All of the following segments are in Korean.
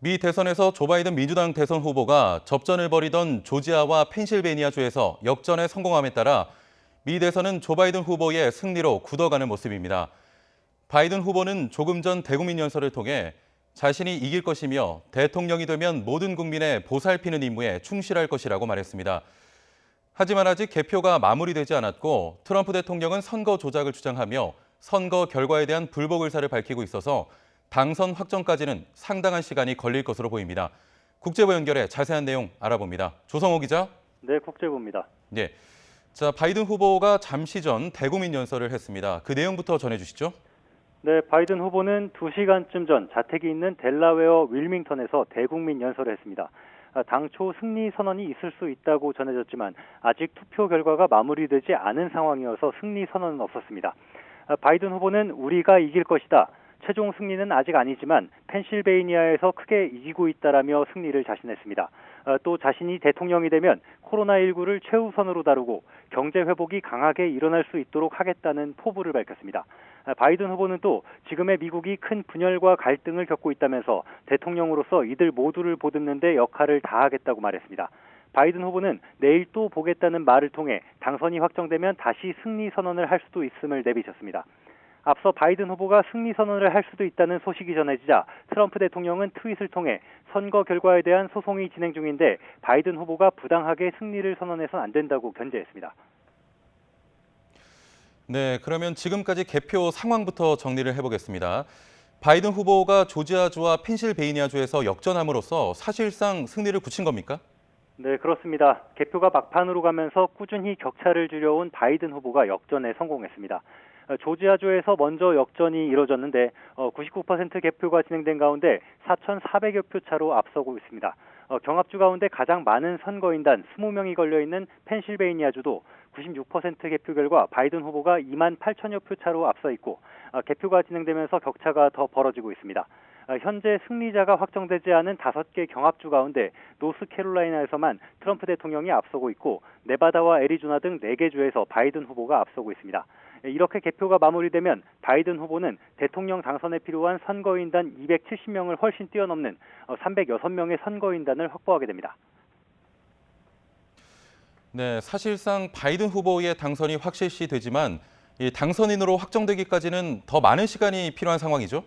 미 대선에서 조 바이든 민주당 대선 후보가 접전을 벌이던 조지아와 펜실베이니아주에서 역전에 성공함에 따라 미 대선은 조 바이든 후보의 승리로 굳어가는 모습입니다. 바이든 후보는 조금 전 대국민 연설을 통해 자신이 이길 것이며 대통령이 되면 모든 국민의 보살피는 임무에 충실할 것이라고 말했습니다. 하지만 아직 개표가 마무리되지 않았고 트럼프 대통령은 선거 조작을 주장하며 선거 결과에 대한 불복 의사를 밝히고 있어서 당선 확정까지는 상당한 시간이 걸릴 것으로 보입니다. 국제부 연결해 자세한 내용 알아봅니다. 조성호 기자. 네, 국제부입니다. 네. 자, 바이든 후보가 잠시 전 대국민 연설을 했습니다. 그 내용부터 전해주시죠. 네, 바이든 후보는 2시간쯤 전 자택이 있는 델라웨어 윌밍턴에서 대국민 연설을 했습니다. 당초 승리 선언이 있을 수 있다고 전해졌지만 아직 투표 결과가 마무리되지 않은 상황이어서 승리 선언은 없었습니다. 바이든 후보는 우리가 이길 것이다. 최종 승리는 아직 아니지만 펜실베이니아에서 크게 이기고 있다라며 승리를 자신했습니다. 또 자신이 대통령이 되면 코로나19를 최우선으로 다루고 경제 회복이 강하게 일어날 수 있도록 하겠다는 포부를 밝혔습니다. 바이든 후보는 또 지금의 미국이 큰 분열과 갈등을 겪고 있다면서 대통령으로서 이들 모두를 보듬는 데 역할을 다하겠다고 말했습니다. 바이든 후보는 내일 또 보겠다는 말을 통해 당선이 확정되면 다시 승리 선언을 할 수도 있음을 내비쳤습니다. 앞서 바이든 후보가 승리 선언을 할 수도 있다는 소식이 전해지자 트럼프 대통령은 트윗을 통해 선거 결과에 대한 소송이 진행 중인데 바이든 후보가 부당하게 승리를 선언해서는 안 된다고 견제했습니다. 네, 그러면 지금까지 개표 상황부터 정리를 해보겠습니다. 바이든 후보가 조지아주와 펜실베이니아주에서 역전함으로써 사실상 승리를 굳힌 겁니까? 네, 그렇습니다. 개표가 막판으로 가면서 꾸준히 격차를 줄여온 바이든 후보가 역전에 성공했습니다. 조지아주에서 먼저 역전이 이뤄졌는데 99% 개표가 진행된 가운데 4,400여 표 차로 앞서고 있습니다. 경합주 가운데 가장 많은 선거인단 20명이 걸려있는 펜실베이니아주도 96% 개표 결과 바이든 후보가 2만 8천여 표 차로 앞서 있고 개표가 진행되면서 격차가 더 벌어지고 있습니다. 현재 승리자가 확정되지 않은 5개 경합주 가운데 노스캐롤라이나에서만 트럼프 대통령이 앞서고 있고 네바다와 애리조나 등 4개 주에서 바이든 후보가 앞서고 있습니다. 이렇게 개표가 마무리되면 바이든 후보는 대통령 당선에 필요한 선거인단 270명을 훨씬 뛰어넘는 306명의 선거인단을 확보하게 됩니다. 네, 사실상 바이든 후보의 당선이 확실시되지만 이 당선인으로 확정되기까지는 더 많은 시간이 필요한 상황이죠.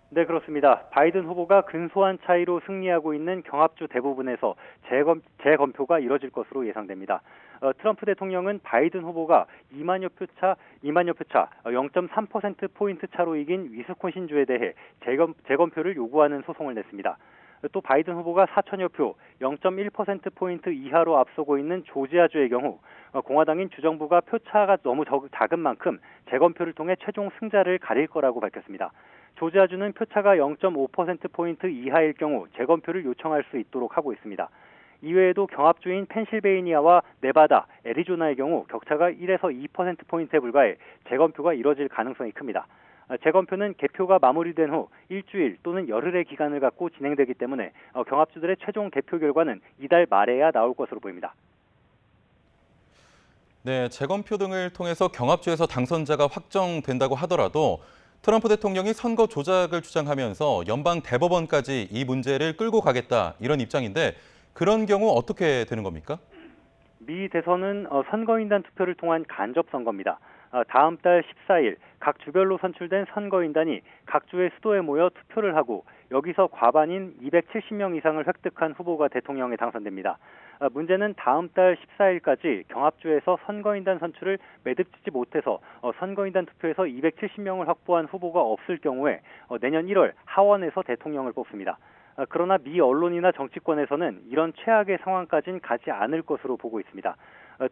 네, 그렇습니다. 바이든 후보가 근소한 차이로 승리하고 있는 경합주 대부분에서 재검표가 이뤄질 것으로 예상됩니다. 트럼프 대통령은 바이든 후보가 2만여 표 차, 0.3%포인트 차로 이긴 위스콘신주에 대해 재검표를 요구하는 소송을 냈습니다. 또 바이든 후보가 4천여 표, 0.1%포인트 이하로 앞서고 있는 조지아주의 경우 공화당인 주정부가 표차가 너무 작은 만큼 재검표를 통해 최종 승자를 가릴 거라고 밝혔습니다. 조지아주는 표차가 0.5%포인트 이하일 경우 재검표를 요청할 수 있도록 하고 있습니다. 이외에도 경합주인 펜실베이니아와 네바다, 애리조나의 경우 격차가 1에서 2%포인트에 불과해 재검표가 이뤄질 가능성이 큽니다. 재검표는 개표가 마무리된 후 일주일 또는 열흘의 기간을 갖고 진행되기 때문에 경합주들의 최종 개표 결과는 이달 말에야 나올 것으로 보입니다. 네, 재검표 등을 통해서 경합주에서 당선자가 확정된다고 하더라도 트럼프 대통령이 선거 조작을 주장하면서 연방 대법원까지 이 문제를 끌고 가겠다 이런 입장인데 그런 경우 어떻게 되는 겁니까? 미 대선은 선거인단 투표를 통한 간접 선거입니다. 다음 달 14일 각 주별로 선출된 선거인단이 각 주의 수도에 모여 투표를 하고 여기서 과반인 270명 이상을 획득한 후보가 대통령에 당선됩니다. 문제는 다음 달 14일까지 경합주에서 선거인단 선출을 매듭짓지 못해서 선거인단 투표에서 270명을 확보한 후보가 없을 경우에 내년 1월 하원에서 대통령을 뽑습니다. 그러나 미 언론이나 정치권에서는 이런 최악의 상황까지는 가지 않을 것으로 보고 있습니다.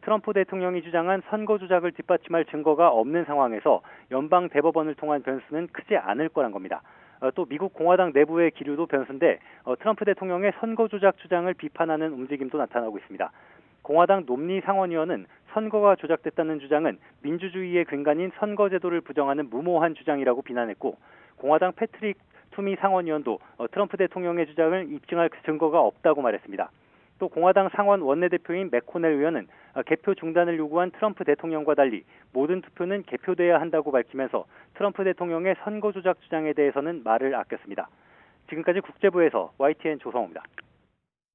트럼프 대통령이 주장한 선거 조작을 뒷받침할 증거가 없는 상황에서 연방 대법원을 통한 변수는 크지 않을 거란 겁니다. 또 미국 공화당 내부의 기류도 변수인데 트럼프 대통령의 선거 조작 주장을 비판하는 움직임도 나타나고 있습니다. 공화당 롬니 상원의원은 선거가 조작됐다는 주장은 민주주의의 근간인 선거제도를 부정하는 무모한 주장이라고 비난했고 공화당 패트릭 투미 상원의원도 트럼프 대통령의 주장을 입증할 증거가 없다고 말했습니다. 또 공화당 상원 원내대표인 맥코넬 의원은 개표 중단을 요구한 트럼프 대통령과 달리 모든 투표는 개표돼야 한다고 밝히면서 트럼프 대통령의 선거 조작 주장에 대해서는 말을 아꼈습니다. 지금까지 국제부에서 YTN 조성호입니다.